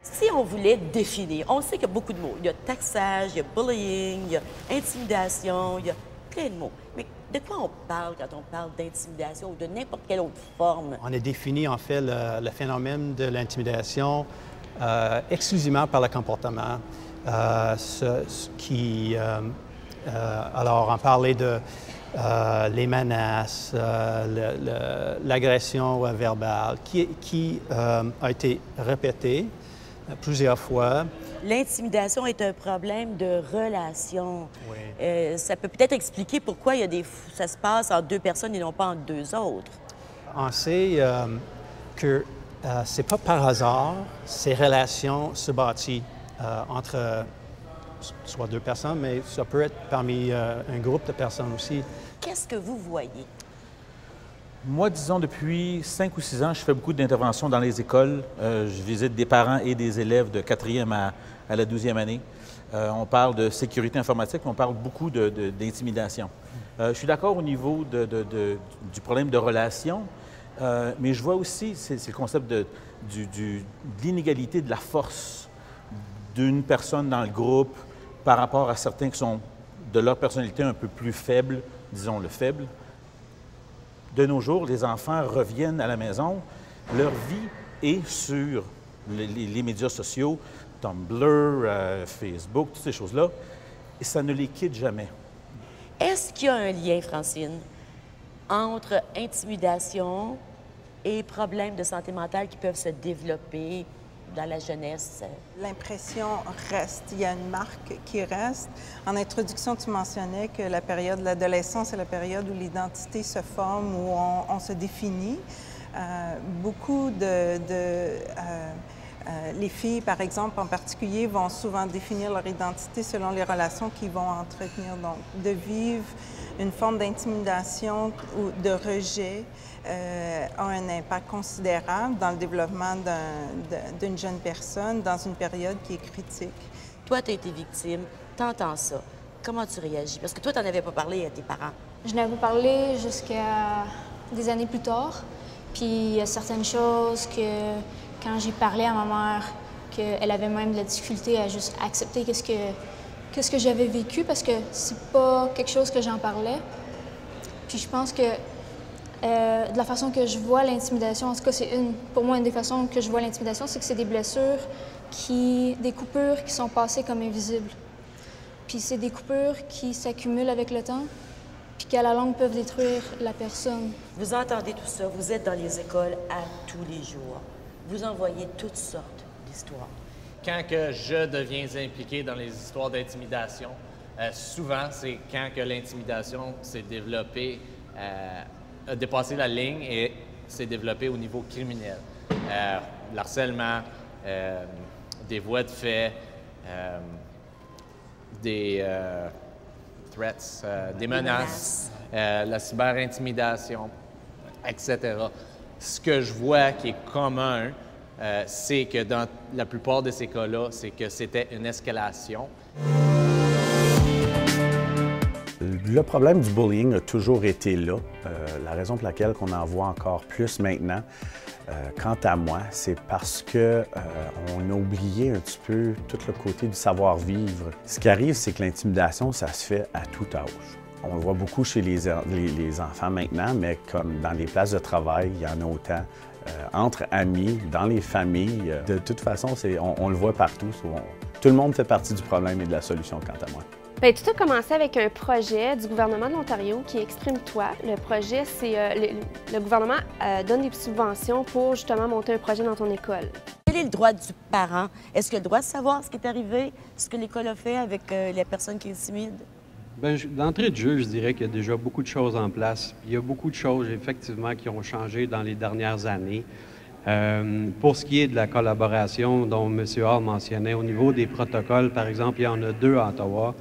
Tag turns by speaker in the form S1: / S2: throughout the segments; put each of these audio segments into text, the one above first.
S1: Si on voulait définir, on sait qu'il y a beaucoup de mots. Il y a taxage, il y a bullying, il y a intimidation, il y a plein de mots. Mais de quoi on parle quand on parle d'intimidation ou de n'importe quelle autre forme?
S2: On a défini en fait le phénomène de l'intimidation exclusivement par le comportement. Alors, on parlait de les menaces, l'agression verbale qui a été répétée plusieurs fois.
S1: L'intimidation est un problème de relation.
S2: Oui.
S1: Ça peut peut-être expliquer pourquoi ça se passe entre deux personnes et non pas entre deux autres.
S2: On sait que c'est pas par hasard ces relations se bâtissent entre soit deux personnes, mais ça peut être parmi un groupe de personnes aussi.
S1: Qu'est-ce que vous voyez?
S3: Moi, disons, depuis 5 ou 6 ans, je fais beaucoup d'interventions dans les écoles. Je visite des parents et des élèves de 4e à la 12e année. On parle de sécurité informatique, mais on parle beaucoup d'intimidation. Je suis d'accord au niveau du problème de relation, mais je vois aussi, c'est le concept de l'inégalité de la force d'une personne dans le groupe par rapport à certains qui sont de leur personnalité un peu plus faibles, disons-le faible. De nos jours, les enfants reviennent à la maison, leur vie est sur les médias sociaux, Tumblr, Facebook, toutes ces choses-là, et ça ne les quitte jamais.
S1: Est-ce qu'il y a un lien, Francine, entre intimidation et problèmes de santé mentale qui peuvent se développer dans la jeunesse?
S4: L'impression reste. Il y a une marque qui reste. En introduction, tu mentionnais que la période de l'adolescence est la période où l'identité se forme, où on se définit. Les filles, par exemple, en particulier, vont souvent définir leur identité selon les relations qu'ils vont entretenir. Donc, de vivre une forme d'intimidation ou de rejet a un impact considérable dans le développement d'une jeune personne dans une période qui est critique.
S1: Toi, tu as été victime, tu entends ça. Comment tu réagis? Parce que toi, tu n'en avais pas parlé à tes parents.
S5: Je n'avais pas parlé jusqu'à des années plus tard. Puis il y a certaines choses que, quand j'ai parlé à ma mère, qu'elle avait même de la difficulté à juste accepter qu'est-ce que j'avais vécu, parce que c'est pas quelque chose que j'en parlais. Puis je pense que de la façon que je vois l'intimidation, en tout cas, pour moi, une des façons que je vois l'intimidation, c'est que c'est des blessures, des coupures qui sont passées comme invisibles. Puis c'est des coupures qui s'accumulent avec le temps, puis qui, à la longue, peuvent détruire la personne.
S1: Vous entendez tout ça, vous êtes dans les écoles à tous les jours. Vous en voyez toutes sortes d'histoires.
S6: Quand que je deviens impliqué dans les histoires d'intimidation, souvent, c'est quand que l'intimidation s'est développée, a dépassé la ligne et s'est développée au niveau criminel. L'harcèlement, des voies de fait, des threats, des menaces, la cyberintimidation, etc. Ce que je vois qui est commun, c'est que dans la plupart de ces cas-là, c'est que c'était une escalation.
S7: Le problème du bullying a toujours été là. La raison pour laquelle on en voit encore plus maintenant, quant à moi, c'est parce que on a oublié un petit peu tout le côté du savoir-vivre. Ce qui arrive, c'est que l'intimidation, ça se fait à tout âge. On le voit beaucoup chez les enfants maintenant, mais comme dans les places de travail, il y en a autant. Entre amis, dans les familles. De toute façon, on le voit partout. Tout le monde fait partie du problème et de la solution, quant à moi.
S8: Bien, tout a commencé avec un projet du gouvernement de l'Ontario qui est Exprime-toi. Le projet, c'est le gouvernement donne des subventions pour justement monter un projet dans ton école.
S1: Quel est le droit du parent? Est-ce qu'il a le droit de savoir ce qui est arrivé, ce que l'école a fait avec les personnes qui intimident?
S9: Bien, d'entrée de jeu, je dirais qu'il y a déjà beaucoup de choses en place. Il y a beaucoup de choses, effectivement, qui ont changé dans les dernières années. Pour ce qui est de la collaboration dont M. Hall mentionnait, au niveau des protocoles, par exemple, il y en a 2 à Ottawa.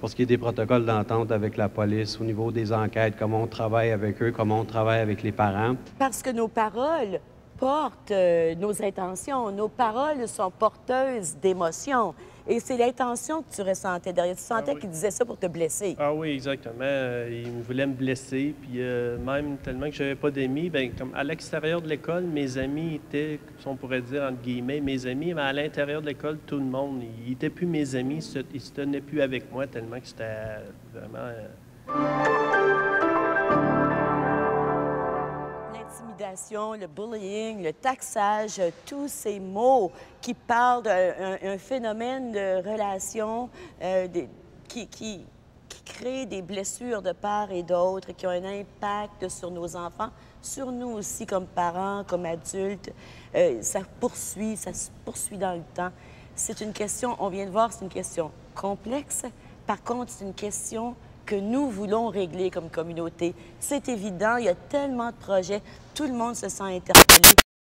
S9: Pour ce qui est des protocoles d'entente avec la police, au niveau des enquêtes, comment on travaille avec eux, comment on travaille avec les parents.
S1: Parce que nos paroles porte nos intentions. Nos paroles sont porteuses d'émotions. Et c'est l'intention que tu ressentais derrière. Tu sentais qu'il disait ça pour te blesser.
S10: Ah oui, exactement. Il voulait me blesser. Puis même tellement que je n'avais pas d'amis, bien, comme à l'extérieur de l'école, mes amis étaient, si on pourrait dire entre guillemets, mes amis, mais à l'intérieur de l'école, tout le monde, ils n'étaient plus mes amis, ils ne se tenaient plus avec moi tellement que c'était vraiment...
S1: L'intimidation, le bullying, le taxage, tous ces mots qui parlent d'un phénomène de relation qui crée des blessures de part et d'autre, qui ont un impact sur nos enfants, sur nous aussi comme parents, comme adultes. Ça se poursuit dans le temps. C'est une question, on vient de voir, c'est une question complexe. Par contre, c'est une question que nous voulons régler comme communauté. C'est évident, il y a tellement de projets, tout le monde se sent interpellé.